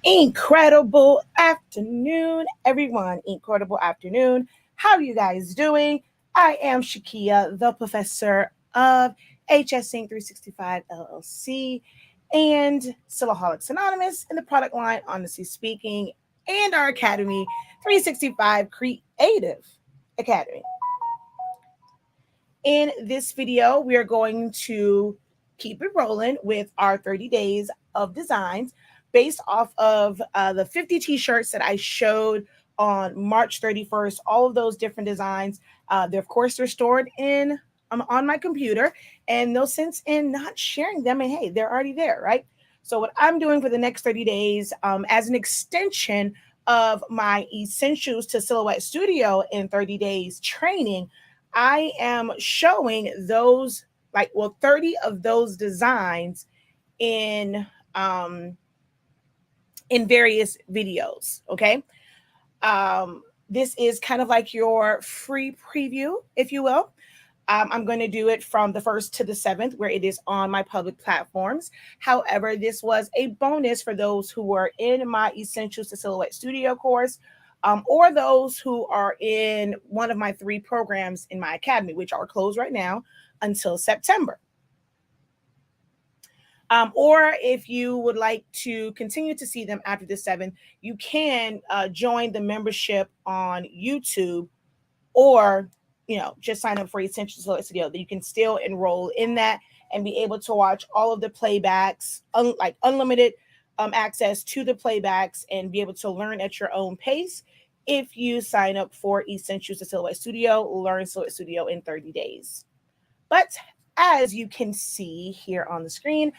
Incredible afternoon, everyone. Incredible afternoon. How are you guys doing? I am Shakia, the professor of HSing 365 LLC and Silaholics Anonymous in the product line, Honestly Speaking, and our Academy 365 Creative Academy. In this video, we are going to keep it rolling with our 30 days of designs based off of the 50 t-shirts that I showed on March 31st. All of those different designs, of course, they're stored in on my computer, and no sense in not sharing them. And hey, they're already there, right? So what I'm doing for the next 30 days as an extension of my Essentials to Silhouette Studio in 30 days training, I am showing those 30 of those designs in various videos. Okay. This is kind of like your free preview, if you will. I'm going to do it from the 1st to the 7th, where it is on my public platforms. However, this was a bonus for those who were in my Essentials to Silhouette Studio course, or those who are in one of my 3 programs in my academy, which are closed right now until September. Or if you would like to continue to see them after the 7th, you can join the membership on YouTube, or just sign up for Essentials to Studio. That you can still enroll in that and be able to watch all of the playbacks, like unlimited access to the playbacks, and be able to learn at your own pace. If you sign up for Essentials to Silhouette Studio, learn Silhouette Studio in 30 days. But as you can see here on the screen,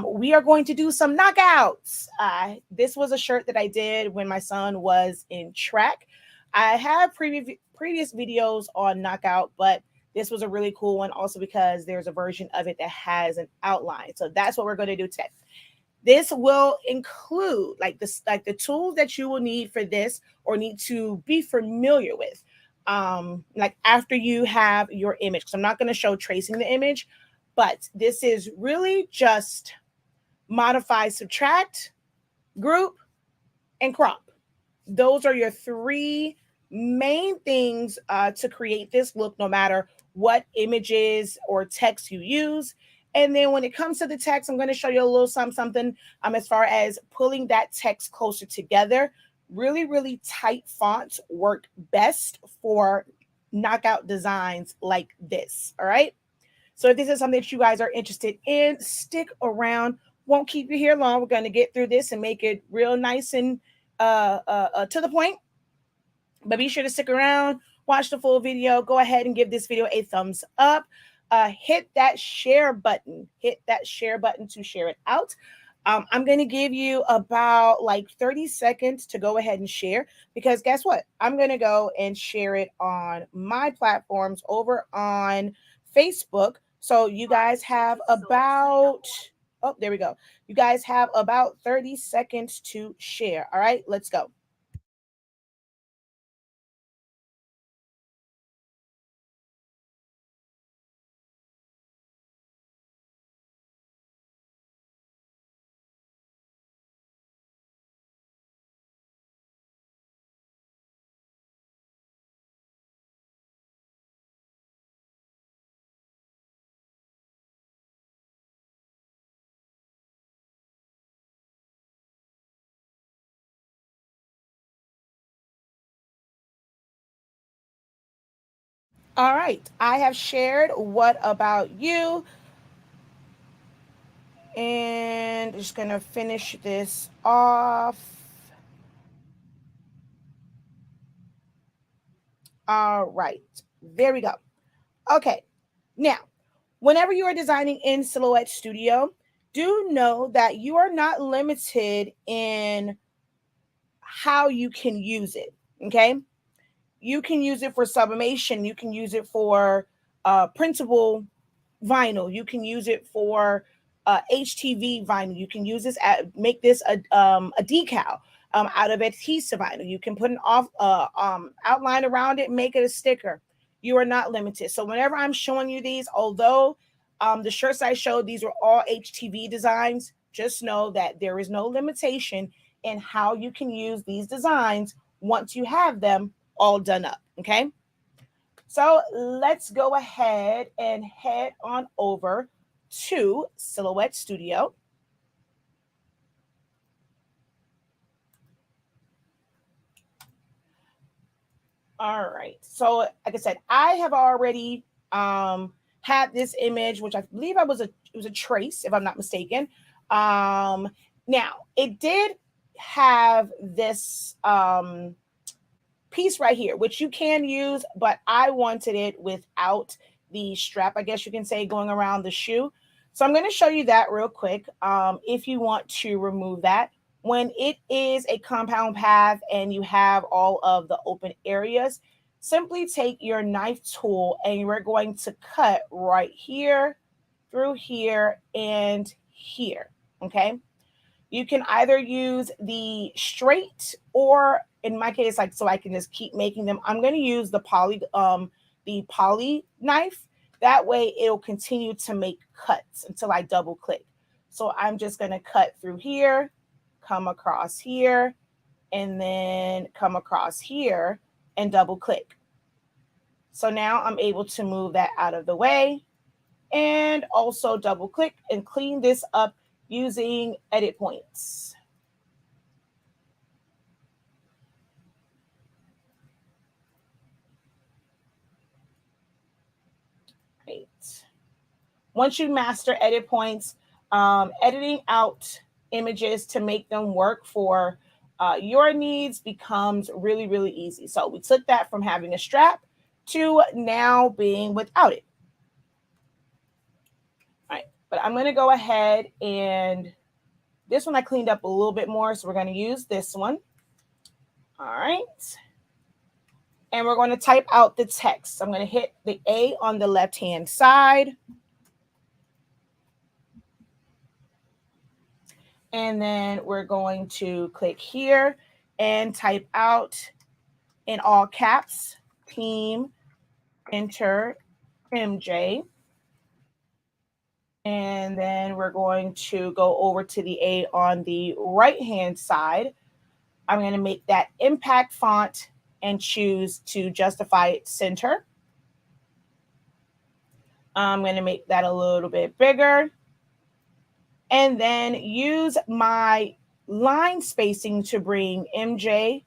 we are going to do some knockouts. This was a shirt that I did when my son was in track. I have previous videos on knockout, but this was a really cool one also because there's a version of it that has an outline. So that's what we're going to do today. This will include the tools that you will need for this or need to be familiar with. After you have your image, because I'm not going to show tracing the image, but this is really just modify, subtract, group, and crop. Those are your 3 main things to create this look, no matter what images or text you use. And then when it comes to the text, I'm going to show you a little something as far as pulling that text closer together. Really, really tight fonts work best for knockout designs like this. All right. So if this is something that you guys are interested in, stick around. Won't keep you here long. We're going to get through this and make it real nice and to the point. But be sure to stick around, watch the full video. Go ahead and give this video a thumbs up. Hit that share button. Hit that share button to share it out. I'm going to give you about 30 seconds to go ahead and share, because guess what? I'm going to go and share it on my platforms over on Facebook. So you guys have about, oh, there we go. You guys have about 30 seconds to share. All right, let's go. All right, I have shared. What about you? And just going to finish this off. All right, there we go. Okay, now, whenever you are designing in Silhouette Studio, do know that you are not limited in how you can use it, okay? You can use it for sublimation. You can use it for printable vinyl. You can use it for HTV vinyl. You can use this make this a decal out of adhesive vinyl. You can put an outline around it, make it a sticker. You are not limited. So whenever I'm showing you these, although the shirts I showed, these were all HTV designs, just know that there is no limitation and how you can use these designs once you have them all done up, okay? So let's go ahead and head on over to Silhouette Studio. All right. So like I said, I have already had this image, which I believe it was a trace, if I'm not mistaken. Now it did have this piece right here, which you can use, but I wanted it without the strap, I guess you can say, going around the shoe. So I'm going to show you that real quick. If you want to remove that, when it is a compound path and you have all of the open areas, simply take your knife tool and we're going to cut right here, through here, and here, okay? You can either use the straight, or in my case, like, so I can just keep making them, I'm going to use the poly knife. That way it'll continue to make cuts until I double click. So I'm just going to cut through here, come across here, and then come across here and double click. So now I'm able to move that out of the way and also double click and clean this up using edit points. Right. Once you master edit points, editing out images to make them work for your needs becomes really, really easy. So we took that from having a strap to now being without it. All right, but I'm going to go ahead and this one I cleaned up a little bit more, so we're going to use this one. All right. And we're going to type out the text. I'm going to hit the A on the left-hand side. And then we're going to click here and type out in all caps, team, enter MJ. And then we're going to go over to the A on the right-hand side. I'm going to make that impact font and choose to justify it center. I'm going to make that a little bit bigger. And then use my line spacing to bring MJ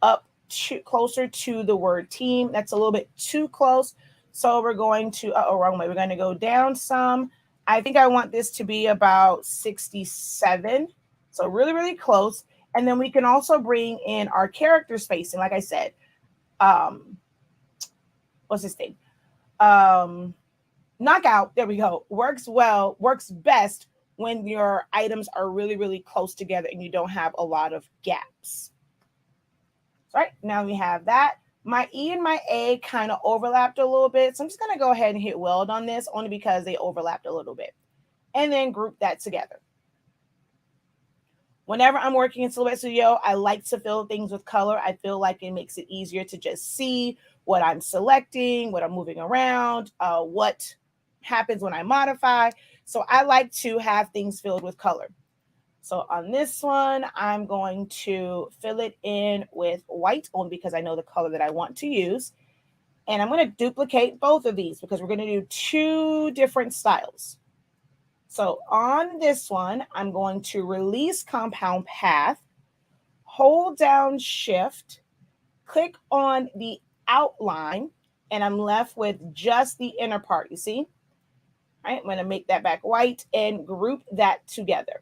up to closer to the word team. That's a little bit too close. So we're going to, wrong way. We're going to go down some. I think I want this to be about 67. So really, really close. And then we can also bring in our character spacing. Like I said, what's this thing? Knockout, there we go. Works well, works best when your items are really, really close together and you don't have a lot of gaps. All right, now we have that. My E and my A kind of overlapped a little bit. So I'm just going to go ahead and hit weld on this only because they overlapped a little bit. And then group that together. Whenever I'm working in Silhouette Studio, I like to fill things with color. I feel like it makes it easier to just see what I'm selecting, what I'm moving around, what happens when I modify. So I like to have things filled with color. So on this one, I'm going to fill it in with white only because I know the color that I want to use. And I'm going to duplicate both of these because we're going to do two different styles. So on this one, I'm going to release compound path, hold down shift, click on the outline, and I'm left with just the inner part, you see? All right, I'm going to make that back white and group that together.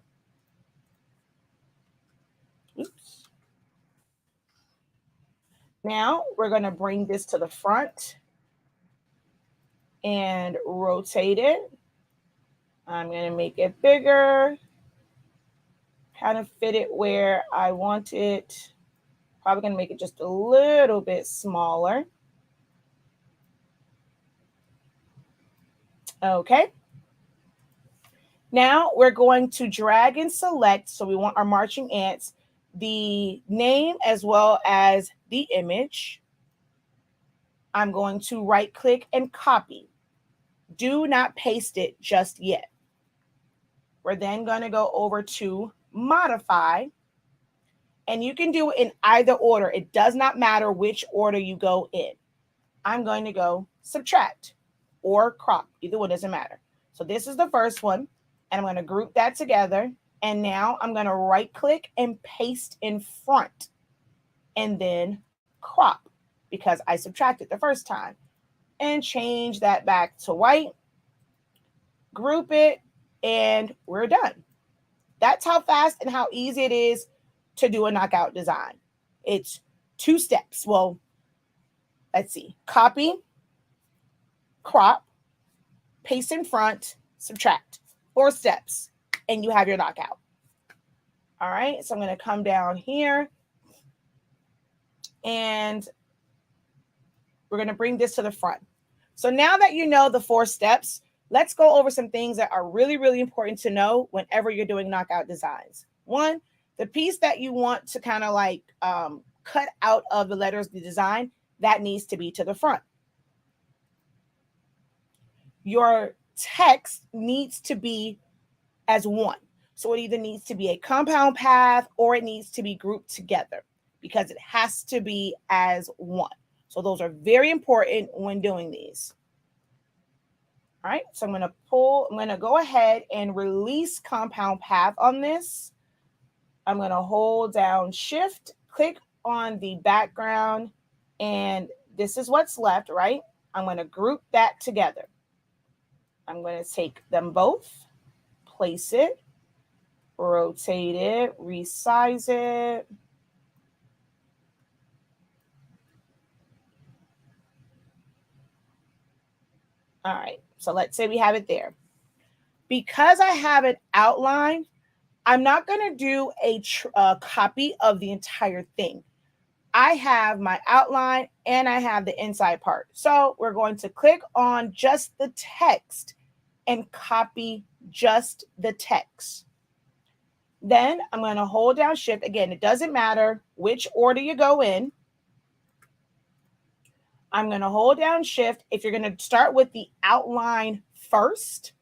Oops. Now we're going to bring this to the front and rotate it. I'm going to make it bigger, kind of fit it where I want it. Probably going to make it just a little bit smaller. Okay. Now we're going to drag and select, so we want our marching ants, the name as well as the image. I'm going to right click and copy. Do not paste it just yet. We're then going to go over to modify, And you can do it in either order. It does not matter which order you go in. I'm going to go subtract or crop. Either one doesn't matter. So this is the first one, and I'm going to group that together. And now I'm going to right click and paste in front and then crop because I subtracted the first time, and change that back to white, group it, and we're done. That's how fast and how easy it is to do a knockout design. It's 2 steps. Well, let's see. Copy, crop, paste in front, subtract. 4 steps, and you have your knockout. All right, so I'm going to come down here, and we're going to bring this to the front. So now that you know the 4 steps, let's go over some things that are really, really important to know whenever you're doing knockout designs. 1, the piece that you want to kind of like cut out of the letters, the design, that needs to be to the front. Your text needs to be as one. So it either needs to be a compound path or it needs to be grouped together because it has to be as one. So those are very important when doing these. All right, so I'm going to go ahead and release compound path on this. I'm going to hold down Shift, click on the background, and this is what's left, right? I'm going to group that together. I'm going to take them both, place it, rotate it, resize it. All right, so let's say we have it there. Because I have it outlined, I'm not going to do a copy of the entire thing. I have my outline and I have the inside part. So we're going to click on just the text and copy just the text. Then I'm going to hold down Shift. Again, it doesn't matter which order you go in. I'm going to hold down Shift. If you're going to start with the outline first,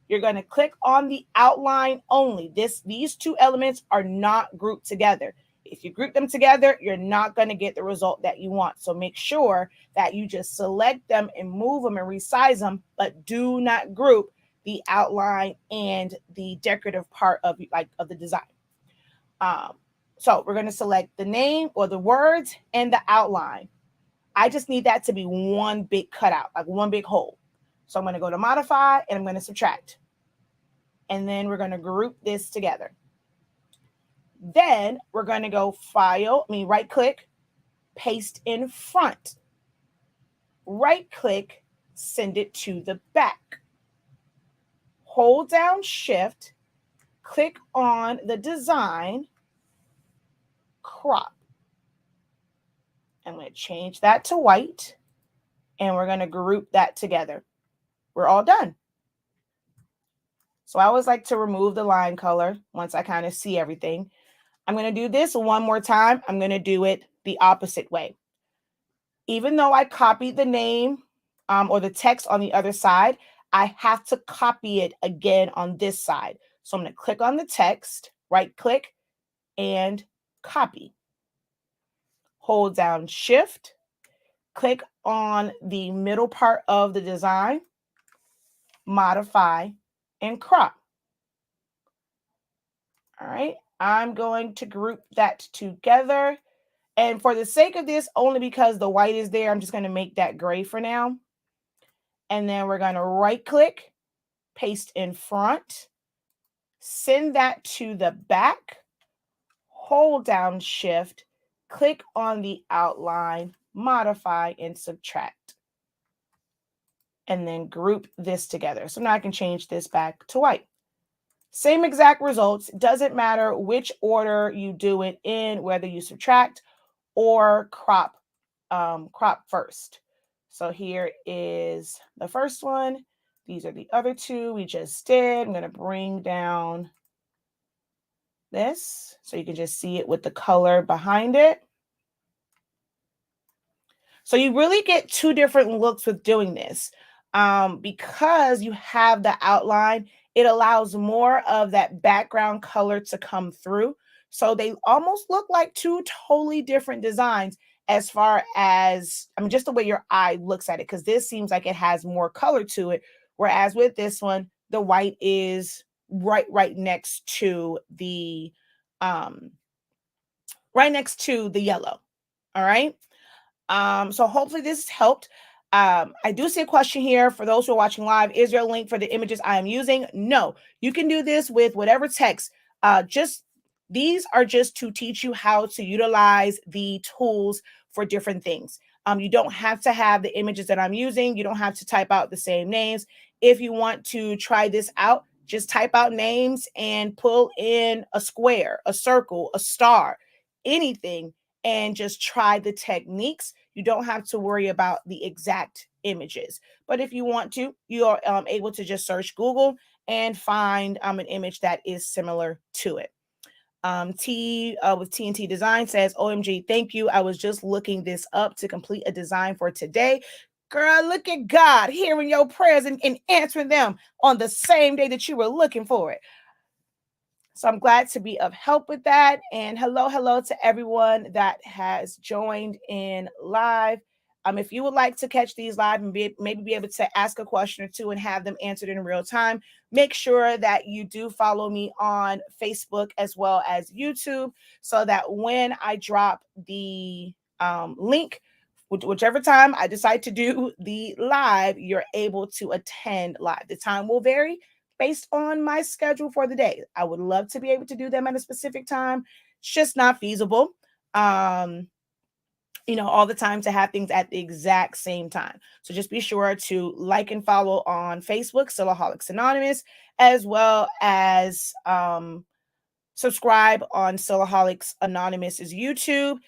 you're going to click on the outline only. These 2 elements are not grouped together. If you group them together, you're not going to get the result that you want. So make sure that you just select them and move them and resize them, but do not group the outline and the decorative part of the design. So we're going to select the name or the words and the outline. I just need that to be one big cutout, like one big hole. So I'm going to go to modify and I'm going to subtract. And then we're going to group this together. Then we're going to go right click, paste in front. Right click, send it to the back. Hold down Shift, click on the design, crop. I'm going to change that to white, and we're going to group that together. We're all done. So I always like to remove the line color once I kind of see everything. I'm going to do this one more time. I'm going to do it the opposite way. Even though I copied the name or the text on the other side, I have to copy it again on this side. So I'm going to click on the text, right click, and copy. Hold down Shift, click on the middle part of the design, modify, and crop. All right, I'm going to group that together. And for the sake of this, only because the white is there, I'm just going to make that gray for now. And then we're going to right click, paste in front, send that to the back, hold down Shift, click on the outline, modify, and subtract. And then group this together. So now I can change this back to white. Same exact results. Doesn't matter which order you do it in, whether you subtract or crop first. So here is the first one. These are the other 2 we just did. I'm going to bring down this so you can just see it with the color behind it. So you really get 2 different looks with doing this. Because you have the outline, it allows more of that background color to come through. So they almost look like two totally different designs as far as, I mean, just the way your eye looks at it, because this seems like it has more color to it. Whereas with this one, the white is right next to the yellow. All right. So hopefully this helped. I do see a question here for those who are watching live. Is there a link for the images I am using? No, you can do this with whatever text. These are just to teach you how to utilize the tools for different things. You don't have to have the images that I'm using. You don't have to type out the same names. If you want to try this out, just type out names and pull in a square, a circle, a star, anything, and just try the techniques. You don't have to worry about the exact images. But if you want to, you are able to just search Google and find an image that is similar to it. T with TNT Design says, OMG, thank you. I was just looking this up to complete a design for today. Girl, look at God hearing your prayers and answering them on the same day that you were looking for it. So I'm glad to be of help with that. And hello to everyone that has joined in live. If you would like to catch these live and maybe be able to ask a question or two and have them answered in real time, make sure that you do follow me on Facebook as well as YouTube, so that when I drop the link, whichever time I decide to do the live, you're able to attend live. The time will vary based on my schedule for the day. I would love to be able to do them at a specific time. It's just not feasible. All the time to have things at the exact same time. So just be sure to like and follow on Facebook, Silaholics Anonymous, as well as subscribe on Silaholics Anonymous's YouTube.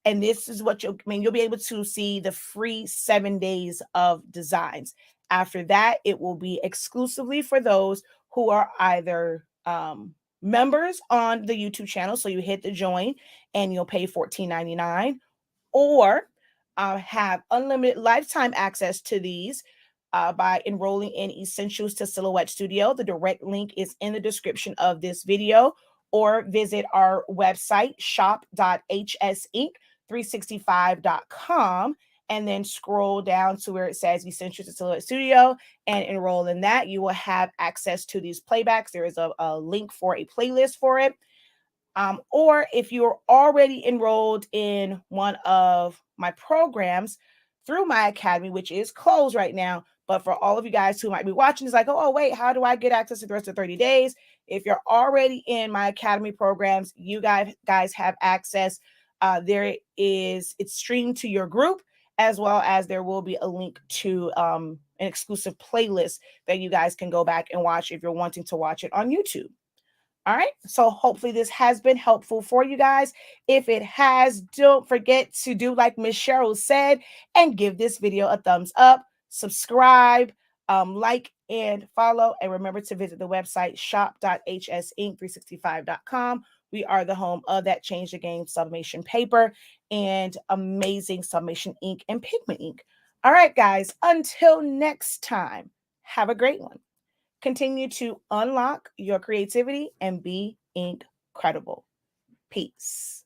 And this is what you'll be able to see the free 7 days of designs. After that, it will be exclusively for those who are either members on the YouTube channel. So you hit the join and you'll pay $14.99, or have unlimited lifetime access to these by enrolling in Essentials to Silhouette Studio. The direct link is in the description of this video, or visit our website, shop.hsinc365.com, and then scroll down to where it says Essentials to Silhouette Studio and enroll in that. You will have access to these playbacks. There is a link for a playlist for it. Or if you're already enrolled in one of my programs through my academy, which is closed right now, but for all of you guys who might be watching, it's like, oh wait, how do I get access to the rest of 30 days? If you're already in my academy programs, you guys have access. It's streamed to your group, as well as there will be a link to an exclusive playlist that you guys can go back and watch if you're wanting to watch it on YouTube. All right, so hopefully this has been helpful for you guys. If it has, don't forget to do like Miss Cheryl said and give this video a thumbs up, subscribe, like, and follow. And remember to visit the website shop.hsinc365.com. We are the home of that Change the Game sublimation paper and amazing sublimation ink and pigment ink. All right, guys, until next time, have a great one. Continue to unlock your creativity and be incredible. Peace.